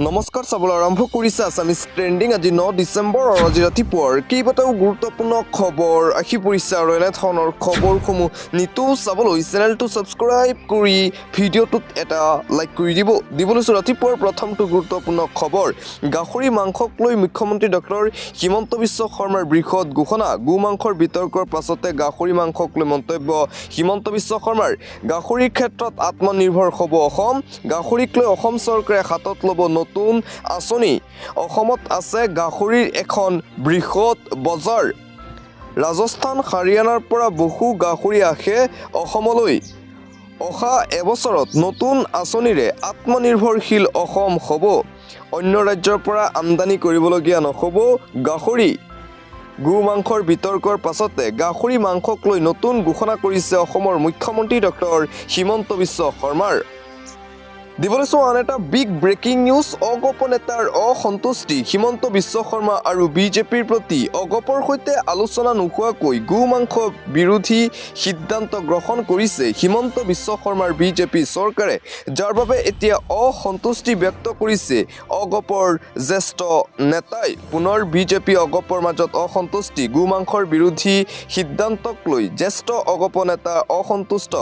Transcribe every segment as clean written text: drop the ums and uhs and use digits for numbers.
নমস্কাৰ চাবলৈ আৰম্ভ কৰিছে আছামিজ ট্ৰেণ্ডিং আজি 9 ডিচেম্বৰ আৰু আজি ৰাতিপুৱাৰ কেইবাটাও গুৰুত্বপূৰ্ণ খবৰ আহি পৰিছে আৰু এনেধৰণৰ খবৰসমূহ নিতৌ চাবলৈ চেনেলটো ছাবস্ক্ৰাইব কৰি ভিডিঅ'টোত এটা লাইক কৰি দিবলৈছোঁ ৰাতিপুৱাৰ প্ৰথমটো গুৰুত্বপূৰ্ণ খবৰ গাহৰি মাংসক লৈ মুখ্যমন্ত্ৰী ডক্টৰ হিমন্ত বিশ্ব শৰ্মাৰ বৃহৎ ঘোষণা গো মাংসৰ বিতৰ্কৰ পাছতে গাহৰি মাংসক লৈ মন্তব্য হিমন্ত বিশ্ব শৰ্মাৰ গাহৰিৰ ক্ষেত্ৰত আত্মনিৰ্ভৰ হ'ব অসম গাহৰিক লৈ অসম চৰকাৰে হাতত ল'ব নতুন আঁচনি অসমত আছে গাহৰিৰ এখন বৃহৎ বজাৰ ৰাজস্থান হাৰিয়ানাৰ পৰা বহু গাহৰি আহে অসমলৈ অহা এবছৰত নতুন আঁচনিৰে আত্মনিৰ্ভৰশীল অসম হ'ব অন্য ৰাজ্যৰ পৰা আমদানি কৰিবলগীয়া নহ'ব গাহৰি গো মাংসৰ বিতৰ্কৰ পাছতে গাহৰি মাংসক লৈ নতুন ঘোষণা কৰিছে অসমৰ মুখ্যমন্ত্ৰী ডক্টৰ হিমন্ত বিশ্ব শৰ্মাৰ দিবলৈছোঁ আন এটা বিগ ব্ৰেকিং নিউজ অগপ নেতাৰ অসন্তুষ্টি হিমন্ত বিশ্ব শৰ্মা আৰু বিজেপিৰ প্ৰতি অগপৰ সৈতে আলোচনা নোহোৱাকৈ গো মাংস বিৰোধী সিদ্ধান্ত গ্ৰহণ কৰিছে হিমন্ত বিশ্ব শৰ্মাৰ বিজেপি চৰকাৰে যাৰ বাবে এতিয়া অসন্তুষ্টি ব্যক্ত কৰিছে অগপৰ জ্যেষ্ঠ নেতাই পুনৰ বিজেপি অগপৰ মাজত অসন্তুষ্টি গো মাংসৰ বিৰোধী সিদ্ধান্তক লৈ জ্যেষ্ঠ অগপ নেতা অসন্তুষ্ট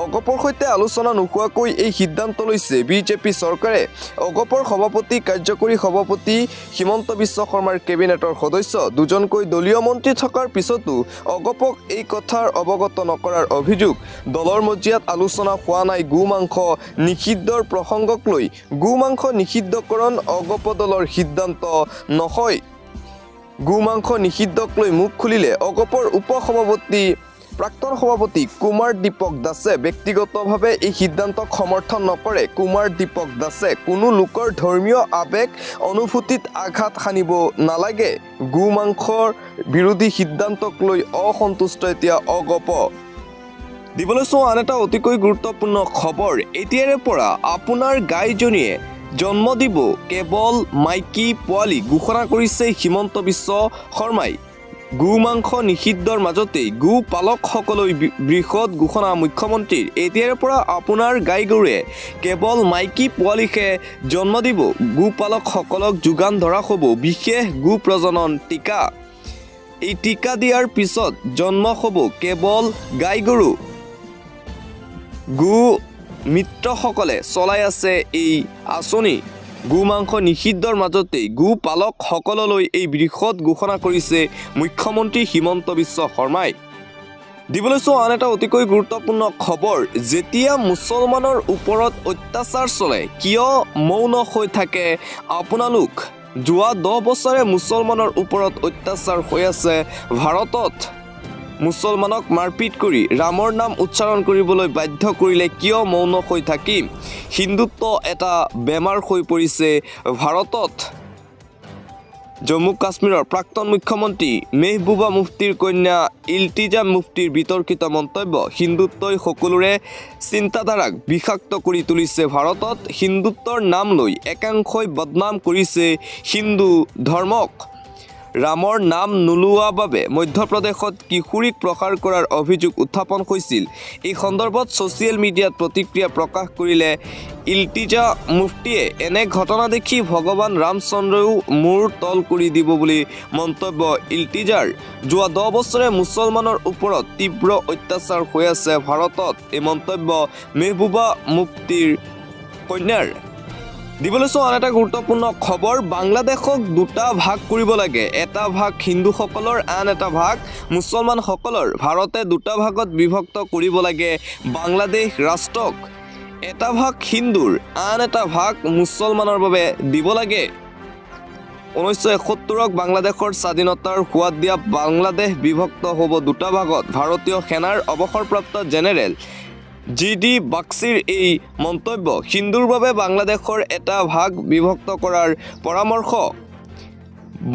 অগপৰ সৈতে আলোচনা নোহোৱাকৈ এই সিদ্ধান্ত লৈছে বিজেপি চৰকাৰে অগপৰ সভাপতি কাৰ্যকৰী সভাপতি হিমন্ত বিশ্ব শৰ্মাৰ কেবিনেটৰ সদস্য দুজনকৈ দলীয় মন্ত্ৰী থকাৰ পিছতো অগপক এই কথাৰ অৱগত নকৰাৰ অভিযোগ দলৰ মজিয়াত আলোচনা হোৱা নাই গো মাংস নিষিদ্ধৰ প্ৰসংগক লৈ গো মাংস নিষিদ্ধকৰণ অগপ দলৰ সিদ্ধান্ত নহয় গো মাংস নিষিদ্ধক লৈ মুখ খুলিলে অগপৰ উপসভাপতি প্ৰাক্তন সভাপতি কুমাৰ দীপক দাসে ব্যক্তিগতভাৱে এই সিদ্ধান্তক সমৰ্থন নকৰে কুমাৰ দীপক দাসে কোনো লোকৰ ধৰ্মীয় আৱেগ অনুভূতিত আঘাত সানিব নালাগে গো মাংসৰ বিৰোধী সিদ্ধান্তক লৈ অসন্তুষ্ট এতিয়া অগপ দিবলৈছোঁ আন এটা অতিকৈ গুৰুত্বপূৰ্ণ খবৰ এতিয়াৰে পৰা আপোনাৰ গাইজনীয়ে জন্ম দিব কেৱল মাইকী পোৱালি ঘোষণা কৰিছে হিমন্ত বিশ্ব শৰ্মাই গো মাংস নিষিদ্ধৰ মাজতেই গো পালকসকললৈ বৃহৎ ঘোষণা মুখ্যমন্ত্ৰীৰ এতিয়াৰে পৰা আপোনাৰ গাই গৰুৱে কেৱল মাইকী পোৱালিহে জন্ম দিব গো পালকসকলক যোগান ধৰা হ'ব বিশেষ গো প্ৰজনন টীকা এই টীকা দিয়াৰ পিছত জন্ম হ'ব কেৱল গাই গৰু গো মিত্ৰসকলে চলাই আছে এই আঁচনি গো মাংস নিষিদ্ধৰ মাজতেই গো পালকসকললৈ এই বৃহৎ ঘোষণা কৰিছে মুখ্যমন্ত্ৰী হিমন্ত বিশ্ব শৰ্মাই দিবলৈছোঁ আন এটা অতিকৈ গুৰুত্বপূৰ্ণ খবৰ যেতিয়া মুছলমানৰ ওপৰত অত্যাচাৰ চলে কিয় মৌন হৈ থাকে আপোনালোক যোৱা 10 বছৰে মুছলমানৰ ওপৰত অত্যাচাৰ হৈ আছে ভাৰতত মুছলমানক মাৰপিট কৰি ৰামৰ নাম উচ্চাৰণ কৰিবলৈ বাধ্য কৰিলে কিয় মৌন হৈ থাকিম হিন্দুত্ব এটা বেমাৰ হৈ পৰিছে ভাৰতত জম্মু কাশ্মীৰৰ প্ৰাক্তন মুখ্যমন্ত্ৰী মেহবুবা মুফতিৰ কন্যা ইলতিজা মুফতিৰ বিতৰ্কিত মন্তব্য হিন্দুত্বই সকলোৰে চিন্তাধাৰাক বিষাক্ত কৰি তুলিছে ভাৰতত হিন্দুত্বৰ নাম লৈ একাংশই বদনাম কৰিছে হিন্দু ধৰ্মক ৰামৰ নাম নোলোৱা বাবে মধ্যপ্ৰদেশত কিশোৰীক প্ৰসাৰ কৰাৰ অভিযোগ উত্থাপন হৈছিল এই সন্দৰ্ভত ছ'চিয়েল মিডিয়াত প্ৰতিক্ৰিয়া প্ৰকাশ কৰিলে ইলতিজা মুফতিয়ে এনে ঘটনা দেখি ভগৱান ৰামচন্দ্ৰও মূৰ তল কৰি দিব বুলি মন্তব্য ইলতিজাৰ যোৱা 10 বছৰে মুছলমানৰ ওপৰত তীব্ৰ অত্যাচাৰ হৈ আছে ভাৰতত এই মন্তব্য মেহবুবা মুফতিৰ কন্যাৰ দিবলৈছোঁ আন এটা গুৰুত্বপূৰ্ণ খবৰ বাংলাদেশক দুটা ভাগ কৰিব লাগে এটা ভাগ হিন্দুসকলৰ আন এটা ভাগ মুছলমানসকলৰ ভাৰতে দুটা ভাগত বিভক্ত কৰিব লাগে বাংলাদেশ ৰাষ্ট্ৰক এটা ভাগ হিন্দুৰ আন এটা ভাগ মুছলমানৰ বাবে দিব লাগে 1971ক বাংলাদেশৰ স্বাধীনতাৰ সোৱাদ দিয়া বাংলাদেশ বিভক্ত হ'ব দুটা ভাগত ভাৰতীয় সেনাৰ অৱসৰপ্ৰাপ্ত জেনেৰেল GD বাক্সিৰ এই মন্তব্য হিন্দুৰ বাবে বাংলাদেশৰ এটা ভাগ বিভক্ত কৰাৰ পৰামৰ্শ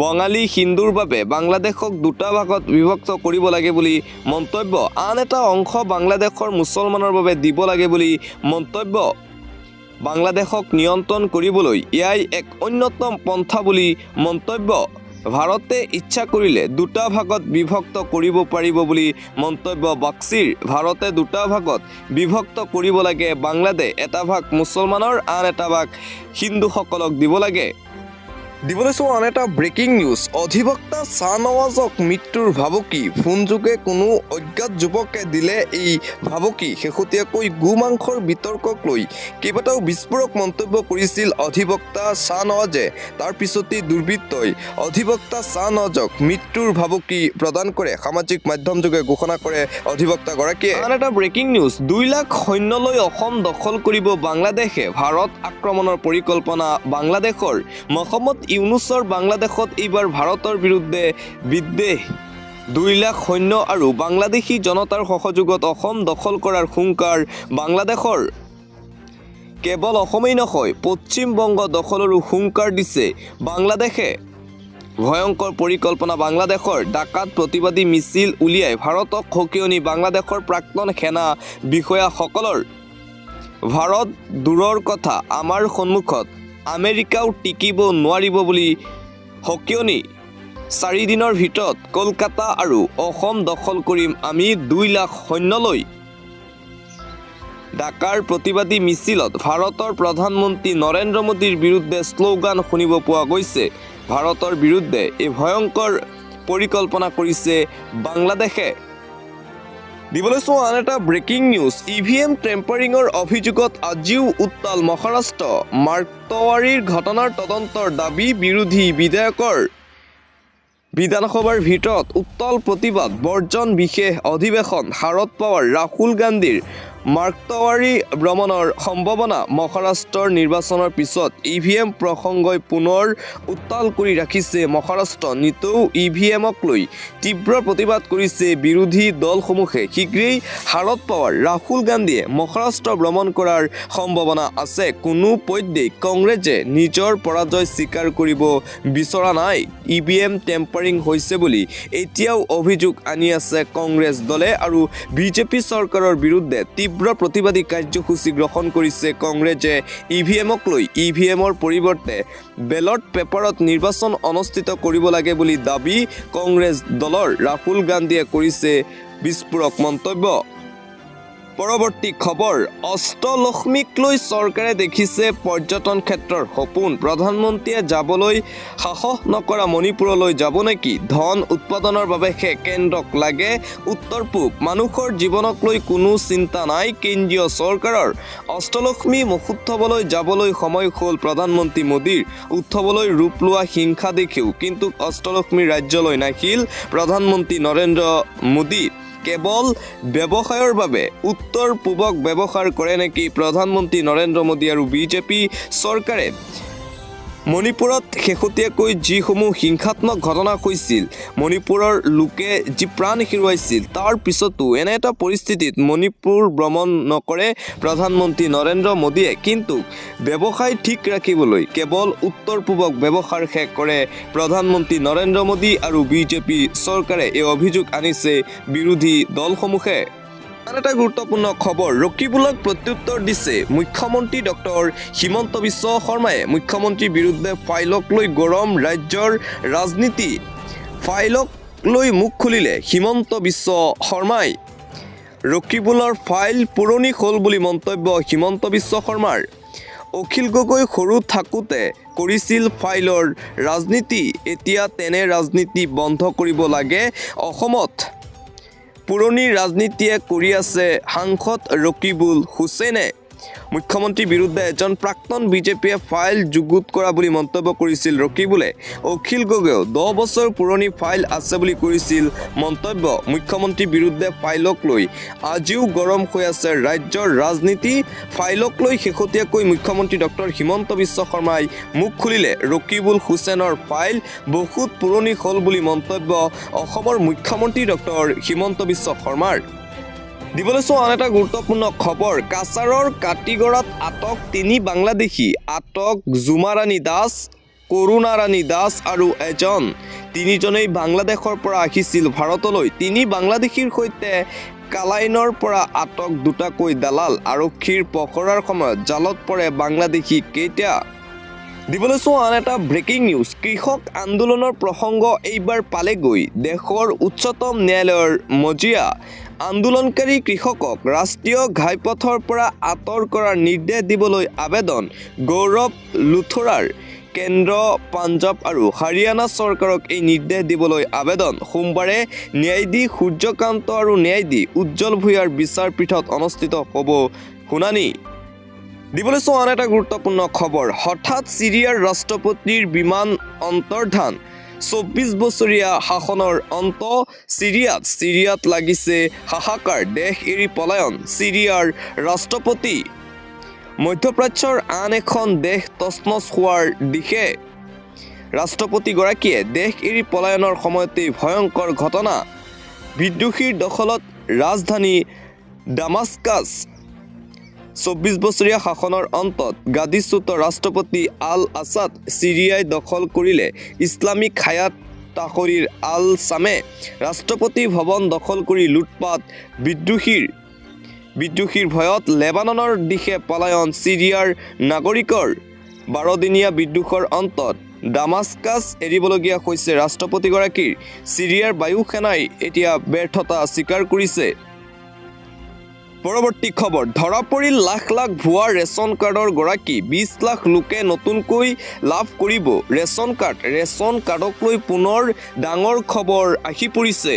বঙালী হিন্দুৰ বাবে বাংলাদেশক দুটা ভাগত বিভক্ত কৰিব লাগে বুলি মন্তব্য আন এটা অংশ বাংলাদেশৰ মুছলমানৰ বাবে দিব লাগে বুলি মন্তব্য বাংলাদেশক নিয়ন্ত্ৰণ কৰিবলৈ এয়াই এক অন্যতম পন্থা বুলি মন্তব্য ভাৰতে ইচ্ছা কৰিলে দুটা ভাগত বিভক্ত কৰিব পাৰিব বুলি মন্তব্য বাক্সিৰ। ভাৰতে দুটা ভাগত বিভক্ত কৰিব লাগে বাংলাদেশ, এটা ভাগ মুছলমানৰ, আন এটা ভাগ হিন্দুসকলক দিব লাগে। দিবলৈ চোৱা আন এটা ব্ৰেকিং নিউজ। অধিবক্তা শ্বাহনৱাজক মৃত্যুৰ ভাবুকি, ফোনযোগে কোনো অজ্ঞাত যুৱকে দিলে এই ভাবুকি। শেহতীয়াকৈ গোমাংসৰ বিতৰ্কক লৈ কেইবাটাও বিস্ফোৰক মন্তব্য কৰিছিল অধিবক্তা শ্বাহনৱাজে। তাৰ পিছতেই দুৰ্বৃত্তই অধিবক্তা শ্বাহনৱাজক মৃত্যুৰ ভাবুকি প্ৰদান কৰে। সামাজিক মাধ্যমযোগে ঘোষণা কৰে অধিবক্তাগৰাকীয়ে। আন এটা ব্ৰেকিং নিউজ। 2 লাখ সৈন্য লৈ অসম দখল কৰিব বাংলাদেশে, ভাৰত আক্ৰমণৰ পৰিকল্পনা বাংলাদেশৰ। মহম্মদ ইউনুছৰ বাংলাদেশত এইবাৰ ভাৰতৰ বিৰুদ্ধে বিদ্বেষ। 2 লাখ সৈন্য আৰু বাংলাদেশী জনতাৰ সহযোগত অসম দখল কৰাৰ হুংকাৰ বাংলাদেশৰ। কেৱল অসমেই নহয়, পশ্চিম বংগ দখলৰো হুংকাৰ দিছে বাংলাদেশে। ভয়ংকৰ পৰিকল্পনা বাংলাদেশৰ। ডাকাত প্ৰতিবাদী মিছিল উলিয়াই ভাৰতক সকীয়নি বাংলাদেশৰ প্ৰাক্তন সেনা বিষয়াসকলৰ। ভাৰত দূৰৰ কথা, আমাৰ সন্মুখত আমেৰিকাও টিকিব নোৱাৰিব বুলি সকীয়নি। 4 দিনৰ ভিতৰত কলকাতা আৰু অসম দখল কৰিম আমি 2 লাখ সৈন্য লৈ। ঢাকাৰ প্ৰতিবাদী মিছিলত ভাৰতৰ প্ৰধানমন্ত্ৰী নৰেন্দ্ৰ মোদীৰ বিৰুদ্ধে শ্লোগান শুনিব পোৱা গৈছে। ভাৰতৰ বিৰুদ্ধে এই ভয়ংকৰ পৰিকল্পনা কৰিছে বাংলাদেশে। দিবলৈ চোৱা আন এটা ব্ৰেকিং নিউজ। EVM টেম্পাৰিঙৰ অভিযোগত আজিও উত্তাল মহাৰাষ্ট্ৰ। মাৰ্কটৱাৰীৰ ঘটনাৰ তদন্তৰ দাবী বিৰোধী বিধায়কৰ। বিধানসভাৰ ভিতৰত উত্তাল প্ৰতিবাদ বৰ্জন। বিশেষ অধিৱেশন। শাৰদ পাৱাৰ, ৰাহুল গান্ধীৰ মাৰ্কটৱাৰী ভ্ৰমণৰ সম্ভাৱনা। মহাৰাষ্ট্ৰৰ নিৰ্বাচনৰ পিছত EVM প্ৰসংগই পুনৰ উত্তাল কৰি ৰাখিছে মহাৰাষ্ট্ৰ। নিতৌ EVMক লৈ তীব্ৰ প্ৰতিবাদ কৰিছে বিৰোধী দলসমূহে। শীঘ্ৰেই শাৰদ পাৱাৰ, ৰাহুল গান্ধীয়ে মহাৰাষ্ট্ৰ ভ্ৰমণ কৰাৰ সম্ভাৱনা আছে। কোনোপধ্যেই কংগ্ৰেছে নিজৰ পৰাজয় স্বীকাৰ কৰিব বিচৰা নাই। EVM টেম্পাৰিং হৈছে বুলি এতিয়াও অভিযোগ আনি আছে কংগ্ৰেছ দলে আৰু বিজেপি চৰকাৰৰ বিৰুদ্ধে তীব্ৰ প্ৰতিবাদী কাৰ্যসূচী গ্ৰহণ কৰিছে কংগ্ৰেছে। EVMক লৈ EVMৰ পৰিৱৰ্তে বেলট পেপাৰত নিৰ্বাচন অনুষ্ঠিত কৰিব লাগে বুলি দাবী কংগ্ৰেছ দলৰ। ৰাহুল গান্ধীয়ে কৰিছে বিস্ফোৰক মন্তব্য। পৰৱৰ্তী খবৰ। অষ্টলক্ষ্মীক লৈ চৰকাৰে দেখিছে পৰ্যটন ক্ষেত্ৰৰ সপোন। প্ৰধানমন্ত্ৰীয়ে যাবলৈ সাহস নকৰা মণিপুৰলৈ যাব নেকি? ধন উৎপাদনৰ বাবেহে কেন্দ্ৰক লাগে উত্তৰ পূব। মানুহৰ জীৱনক লৈ কোনো চিন্তা নাই কেন্দ্ৰীয় চৰকাৰৰ। অষ্টলক্ষ্মী মহোৎসৱলৈ যাবলৈ সময় হ'ল প্ৰধানমন্ত্ৰী মোদীৰ। উৎসৱলৈ ৰূপ লোৱা হিংসা দেখেও কিন্তু অষ্টলক্ষ্মী ৰাজ্যলৈ নাহিল প্ৰধানমন্ত্ৰী নৰেন্দ্ৰ মোদী। কেৱল ব্যৱসায়ৰ বাবে উত্তৰ পূবক ব্যৱহাৰ কৰে নেকি প্ৰধানমন্ত্ৰী নৰেন্দ্ৰ মোদী আৰু বিজেপি চৰকাৰে? মণিপুৰত শেহতীয়াকৈ যিসমূহ হিংসাত্মক ঘটনা হৈছিল, মণিপুৰৰ লোকে যি প্ৰাণ হেৰুৱাইছিল, তাৰ পিছতো এনে এটা পৰিস্থিতিত মণিপুৰ ভ্ৰমণ নকৰে প্ৰধানমন্ত্ৰী নৰেন্দ্ৰ মোদীয়ে। কিন্তু ব্যৱসায় ঠিক ৰাখিবলৈ কেৱল উত্তৰ পূবক ব্যৱহাৰহে কৰে প্ৰধানমন্ত্ৰী নৰেন্দ্ৰ মোদী আৰু বিজেপি চৰকাৰে। এই অভিযোগ আনিছে বিৰোধী দলসমূহে। আন এটা গুৰুত্বপূৰ্ণ খবৰ। ৰকিবুলক প্ৰত্যুত্তৰ দিছে মুখ্যমন্ত্ৰী ডক্টৰ হিমন্ত বিশ্ব শৰ্মাই। মুখ্যমন্ত্ৰীৰ বিৰুদ্ধে ফাইলক লৈ গৰম ৰাজ্যৰ ৰাজনীতি। ফাইলক লৈ মুখ খুলিলে হিমন্ত বিশ্ব শৰ্মাই। ৰকিবুলৰ ফাইল পুৰণি হ'ল বুলি মন্তব্য হিমন্ত বিশ্ব শৰ্মাৰ। অখিল গগৈ সৰু থাকোঁতে কৰিছিল ফাইলৰ ৰাজনীতি, এতিয়া তেনে ৰাজনীতি বন্ধ কৰিব লাগে অসমত। পুৰণি ৰাজনীতিয়ে কৰি আছে সাংসদ ৰকিবুল হুছেইনে। মুখ্যমন্ত্ৰীৰ বিৰুদ্ধে এজন প্ৰাক্তন বিজেপিয়ে ফাইল যুগুত কৰা বুলি মন্তব্য কৰিছিল ৰকিবুলে। অখিল গগৈয়েও 10 বছৰ পুৰণি ফাইল আছে বুলি কৰিছিল মন্তব্য। মুখ্যমন্ত্ৰীৰ বিৰুদ্ধে ফাইলক লৈ আজিও গৰম হৈ আছে ৰাজ্যৰ ৰাজনীতি। ফাইলক লৈ শেহতীয়াকৈ মুখ্যমন্ত্ৰী ডক্টৰ হিমন্ত বিশ্ব শৰ্মাই মুখ খুলিলে। ৰকিবুল হুছেইনৰ ফাইল বহুত পুৰণি হ'ল বুলি মন্তব্য অসমৰ মুখ্যমন্ত্ৰী ডক্টৰ হিমন্ত বিশ্ব শৰ্মাৰ। দিবলৈ চোৱা আন এটা গুৰুত্বপূৰ্ণ খবৰ। কাছাৰৰ কাটিগড়াত আটক 3 বাংলাদেশী। আটক জুমা ৰাণী দাস, কৰুণা ৰাণী দাস আৰু এজন। 3জনেই বাংলাদেশৰ পৰা আহিছিল ভাৰতলৈ। 3 বাংলাদেশীৰ সৈতে কালাইনৰ পৰা আটক 2টাকৈ দালাল। আৰক্ষীৰ পহৰাৰ সময়ত জালত পৰে বাংলাদেশী কেইটা। দিবলৈছো আন এটা ব্ৰেকিং নিউজ কৃষক আন্দোলনৰ প্ৰসংগ এইবাৰ পালেগৈ দেশৰ উচ্চতম ন্যায়ালয়ৰ মজিয়া আন্দোলনকাৰী কৃষকক ৰাষ্ট্ৰীয় ঘাইপথৰ পৰা আঁতৰ কৰাৰ নিৰ্দেশ দিবলৈ আবেদন গৌৰৱ লুথৰাৰ কেন্দ্ৰ পাঞ্জাৱ আৰু হাৰিয়ানা চৰকাৰক এই নিৰ্দেশ দিবলৈ আবেদন সোমবাৰে ন্যায়াধীশ সূৰ্যকান্ত আৰু ন্যায়াধীশ উজ্জ্বল ভূঞাৰ বিচাৰপীঠত অনুষ্ঠিত হ'ব শুনানি দিবলৈছো আন এটা গুৰুত্বপূৰ্ণ খবৰ হঠাৎ চিৰিয়াৰ ৰাষ্ট্ৰপতিৰ বিমান অন্তৰ্ধান ২৪ বছৰীয়া শাসনৰ অন্ত চিৰিয়াত লাগিছে হাহাকাৰ দেশ এৰি পলায়ন চিৰিয়াৰ ৰাষ্ট্ৰপতি মধ্যপ্ৰাচ্যৰ আন এখন দেশ তছনছ হোৱাৰ দিশে ৰাষ্ট্ৰপতিগৰাকীয়ে দেশ এৰি পলায়নৰ সময়তেই ভয়ংকৰ ঘটনা বিদ্ৰোহীৰ দখলত ৰাজধানী ডামাস্কাছ ২৪ বছৰীয়া শাসনৰ অন্তত গাদীচ্যুত ৰাষ্ট্ৰপতি আল আছাদ চিৰিয়াই দখল কৰিলে ইছলামিক হায়াত তাহৰিৰ আল ছামে ৰাষ্ট্ৰপতি ভৱন দখল কৰি লুটপাট বিদ্ৰোহীৰ ভয়ত লেবাননৰ দিশে পলায়ন চিৰিয়াৰ নাগৰিকৰ ১২ দিনীয়া বিদ্ৰোহৰ অন্তত ডামাস্কাছ এৰিবলগীয়া হৈছে ৰাষ্ট্ৰপতিগৰাকীৰ চিৰিয়াৰ বায়ু সেনাই এতিয়া ব্যৰ্থতা স্বীকাৰ কৰিছে পৰৱৰ্তী খবৰ ধৰা পৰিল লাখ লাখ ভুৱা ৰেচন কাৰ্ডৰ গৰাকী ২০ লাখ লোকে নতুনকৈ লাভ কৰিব ৰেচন কাৰ্ডক লৈ পুনৰ ডাঙৰ খবৰ আহি পৰিছে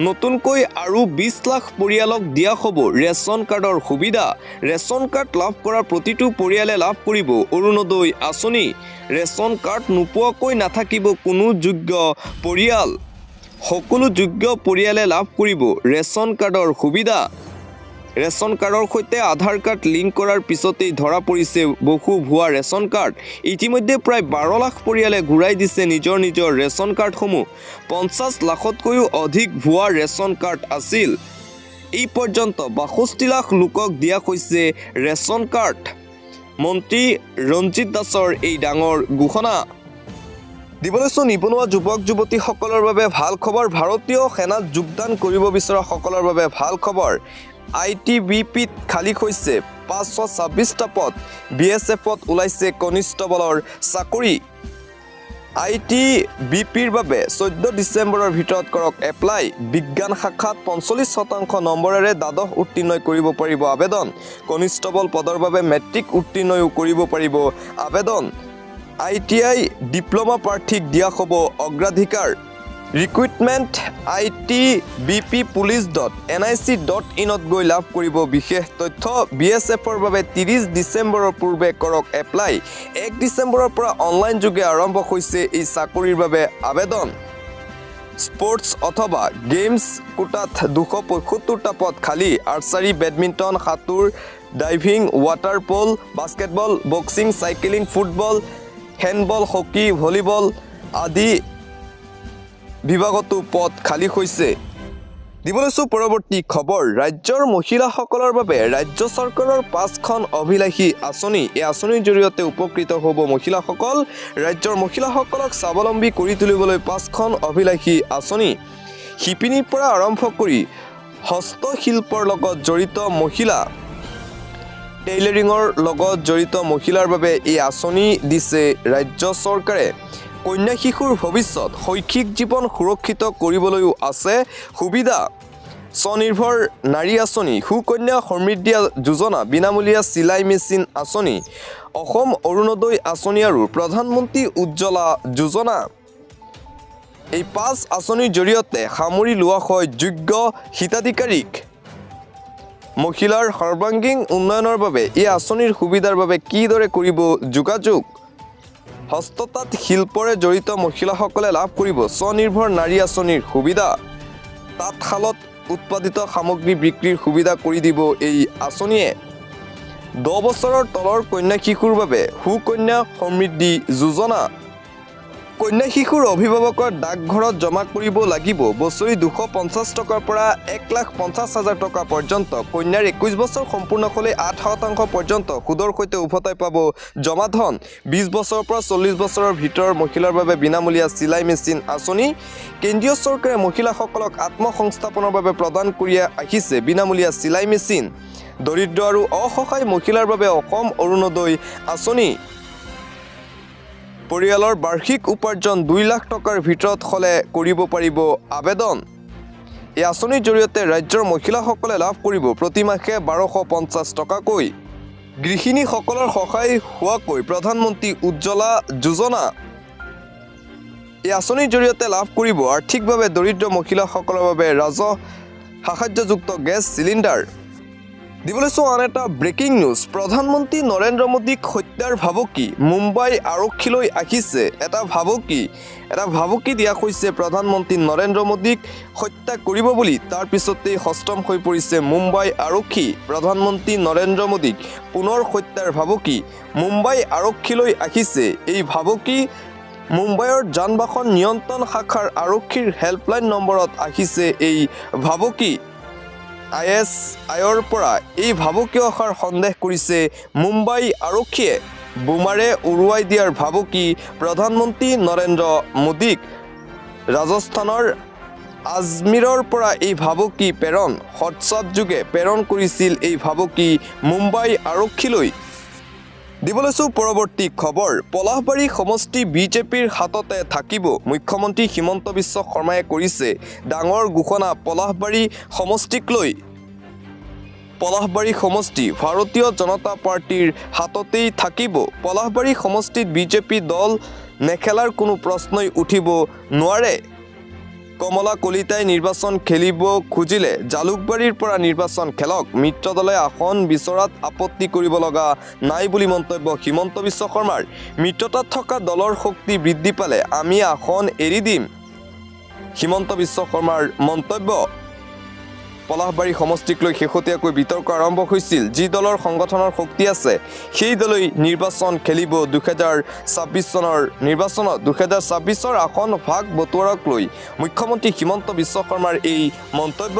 নতুনকৈ আৰু ২০ লাখ পৰিয়ালক দিয়া হ'ব ৰেচন কাৰ্ডৰ সুবিধা ৰেচন কাৰ্ড লাভ কৰা প্ৰতিটো পৰিয়ালে লাভ কৰিব অৰুণোদয় আঁচনি ৰেচন কাৰ্ড নোপোৱাকৈ নাথাকিব কোনো যোগ্য পৰিয়াল সকলো যোগ্য পৰিয়ালে লাভ কৰিব ৰেচন কাৰ্ডৰ সুবিধা ৰেচন কাৰ্ডৰ সৈতে আধাৰ কাৰ্ড লিংক কৰাৰ পিছতেই ধৰা পৰিছে বহু ভুৱা ৰেচন কাৰ্ড ইতিমধ্যে প্ৰায় ১২ লাখ পৰিয়ালে ঘূৰাই দিছে নিজৰ ৰেচন কাৰ্ডসমূহ ৫০ লাখতকৈও অধিক ভুৱা ৰেচন কাৰ্ড আছিল এই পৰ্যন্ত ৬২ লাখ লোকক দিয়া হৈছে ৰেচন কাৰ্ড মন্ত্ৰী ৰঞ্জিত দাসৰ এই ডাঙৰ ঘোষণা দিবলৈছো নিবনুৱা যুৱক যুৱতীসকলৰ বাবে ভাল খবৰ ভাৰতীয় সেনাত যোগদান কৰিব বিচৰা সকলৰ বাবে ভাল খবৰ ITBPত খালী হৈছে ৫২৬টা পদ BSFত ওলাইছে কনিষ্টবলৰ চাকৰি ITBPৰ বাবে ১৪ ডিচেম্বৰৰ ভিতৰত কৰক এপ্লাই বিজ্ঞান শাখাত ৪৫% নম্বৰেৰে দ্বাদশ উত্তীৰ্ণ কৰিব পাৰিব আবেদন কনিষ্টবল পদৰ বাবে মেট্ৰিক উত্তীৰ্ণও কৰিব পাৰিব আবেদন ITI ডিপ্ল'মা প্ৰাৰ্থীক দিয়া হ'ব অগ্ৰাধিকাৰ ৰিক্ৰুইটমেণ্ট ITBPpolice.nic.in গৈ লাভ কৰিব বিশেষ তথ্য BSFৰ বাবে ৩০ ডিচেম্বৰৰ পূৰ্বে কৰক এপ্লাই ১ ডিচেম্বৰৰ পৰা অনলাইন যোগে আৰম্ভ হৈছে এই চাকৰিৰ বাবে আবেদন স্পৰ্টছ অথবা গেমছ কোটাত ২৭৫টা পদ খালী আৰ্চাৰী বেডমিণ্টন সাঁতোৰ diving water polo basketball boxing cycling football handball hockey volleyball আদি বিভাগতো পদ খালী হৈছে দিবলৈছো পৰৱৰ্তী খবৰ ৰাজ্যৰ মহিলাসকলৰ বাবে ৰাজ্য চৰকাৰৰ ৫খন অভিলাষী আঁচনি এই আঁচনিৰ জৰিয়তে উপকৃত হ'ব মহিলাসকল ৰাজ্যৰ মহিলাসকলক স্বাৱলম্বী কৰি তুলিবলৈ ৫খন অভিলাষী আঁচনি শিপিনীৰ পৰা আৰম্ভ কৰি হস্তশিল্পৰ লগত জড়িত মহিলা টেইলাৰিঙৰ লগত জড়িত মহিলাৰ বাবে এই আঁচনি দিছে ৰাজ্য চৰকাৰে কন্যা শিশুৰ ভৱিষ্যত শৈক্ষিক জীৱন সুৰক্ষিত কৰিবলৈও আছে সুবিধা স্বনিৰ্ভৰ নাৰী আঁচনি সুকন্যা সমৃদ্ধি যোজনা বিনামূলীয়া চিলাই মেচিন আঁচনি অসম অৰুণোদয় আঁচনি আৰু প্ৰধানমন্ত্ৰী উজ্জ্বলা যোজনা এই ৫ আঁচনিৰ জৰিয়তে সামৰি লোৱা হয় যোগ্য হিতাধিকাৰীক মহিলাৰ সৰ্বাংগীন উন্নয়নৰ বাবে এই আঁচনিৰ সুবিধাৰ বাবে কিদৰে কৰিব যোগাযোগ হস্ততাঁত শিল্পৰে জড়িত মহিলাসকলে লাভ কৰিব স্বনিৰ্ভৰ নাৰী আঁচনিৰ সুবিধা তাঁতশালত উৎপাদিত সামগ্ৰী বিক্ৰীৰ সুবিধা কৰি দিব এই আঁচনিয়ে 10 বছৰৰ তলৰ কন্যা শিশুৰ বাবে সুকন্যা সমৃদ্ধি যোজনা কন্যা শিশুৰ অভিভাৱকৰ ডাকঘৰত জমা কৰিব লাগিব বছৰি ২৫০ টকাৰ পৰা ১,৫০,০০০ টকা পৰ্যন্ত কন্যাৰ ২১ বছৰ সম্পূৰ্ণ হ'লে ৮% পৰ্যন্ত সুদৰ সৈতে উভতাই পাব জমা ধন ২০ বছৰৰ পৰা ৪০ বছৰৰ ভিতৰৰ মহিলাৰ বাবে বিনামূলীয়া চিলাই মেচিন আঁচনি কেন্দ্ৰীয় চৰকাৰে মহিলাসকলক আত্মসংস্থাপনৰ বাবে প্ৰদান কৰি আহিছে বিনামূলীয়া চিলাই মেচিন দৰিদ্ৰ আৰু অসহায় মহিলাৰ বাবে অসম অৰুণোদয় আঁচনি পৰিয়ালৰ বাৰ্ষিক উপাৰ্জন 2 লাখ টকাৰ ভিতৰত হ'লে কৰিব পাৰিব আবেদন। এই আঁচনিৰ জৰিয়তে ৰাজ্যৰ মহিলাসকলে লাভ কৰিব প্ৰতি মাহে 1250 টকাকৈ। গৃহিণীসকলৰ সহায় হোৱাকৈ প্ৰধানমন্ত্ৰী উজ্জ্বলা যোজনা। এই আঁচনিৰ জৰিয়তে লাভ কৰিব আৰ্থিকভাৱে দৰিদ্ৰ মহিলাসকলৰ বাবে ৰাজহ সাহায্যযুক্ত গেছ চিলিণ্ডাৰ। দিবলৈ আন এটা ব্ৰেকিং নিউজ। প্ৰধানমন্ত্ৰী নৰেন্দ্ৰ মোদীক হত্যাৰ ভাবুকি মুম্বাই আৰক্ষীলৈ আহিছে। এটা ভাবুকি দিয়া হৈছে প্ৰধানমন্ত্ৰী নৰেন্দ্ৰ মোদীক হত্যা কৰিব বুলি। তাৰ পিছতেই হস্তম হৈ পৰিছে মুম্বাই আৰক্ষী। প্ৰধানমন্ত্ৰী নৰেন্দ্ৰ মোদীক পুনৰ হত্যাৰ ভাবুকি মুম্বাই আৰক্ষীলৈ আহিছে। এই ভাবুকি মুম্বাইৰ যান বাহন নিয়ন্ত্ৰণ শাখাৰ আৰক্ষীৰ হেল্পলাইন নম্বৰত আহিছে। এই ভাবুকি ISIৰ পৰা এই ভাবুকি অহাৰ সন্দেহ কৰিছে মুম্বাই আৰক্ষীয়ে। বোমাৰে উৰুৱাই দিয়াৰ ভাবুকি প্ৰধানমন্ত্ৰী নৰেন্দ্ৰ মোদীক। ৰাজস্থানৰ আজমিৰৰ পৰা এই ভাবুকি প্ৰেৰণ। হোৱাটছআপ যোগে প্ৰেৰণ কৰিছিল এই ভাবুকি মুম্বাই আৰক্ষীলৈ। দিবলৈ পৰৱৰ্তী খবৰ। পলাশবাৰী সমষ্টি বিজেপিৰ হাততে থাকিব। মুখ্যমন্ত্ৰী হিমন্ত বিশ্ব শৰ্মাই কৰিছে ডাঙৰ ঘোষণা পলাশবাৰী সমষ্টিক লৈ। পলাশবাৰী সমষ্টি ভাৰতীয় জনতা পাৰ্টিৰ হাততেই থাকিব। পলাশবাৰী সমষ্টিত বিজেপি দল নেখেলাৰ কোনো প্ৰশ্নই উঠিব নোৱাৰে। কমলা কলিতাই নিৰ্বাচন খেলিব খুজিলে জালুকবাৰীৰ পৰা নিৰ্বাচন খেলক। মিত্ৰ দলে আসন বিচৰাত আপত্তি কৰিব লগা নাই বুলি মন্তব্য হিমন্ত বিশ্ব শৰ্মাৰ। মিত্ৰতাত থকা দলৰ শক্তি বৃদ্ধি পালে আমি আসন এৰি দিম, হিমন্ত বিশ্ব শৰ্মাৰ মন্তব্য। পলাশবাৰী সমষ্টিক লৈ শেহতীয়াকৈ বিতৰ্ক আৰম্ভ হৈছিল। যি দলৰ সংগঠনৰ শক্তি আছে সেই দলেই নিৰ্বাচন খেলিব 2026 চনৰ নিৰ্বাচনত। 2026ৰ আসন ভাগ বটোৱাৰাক লৈ মুখ্যমন্ত্ৰী হিমন্ত বিশ্ব শৰ্মাৰ এই মন্তব্য।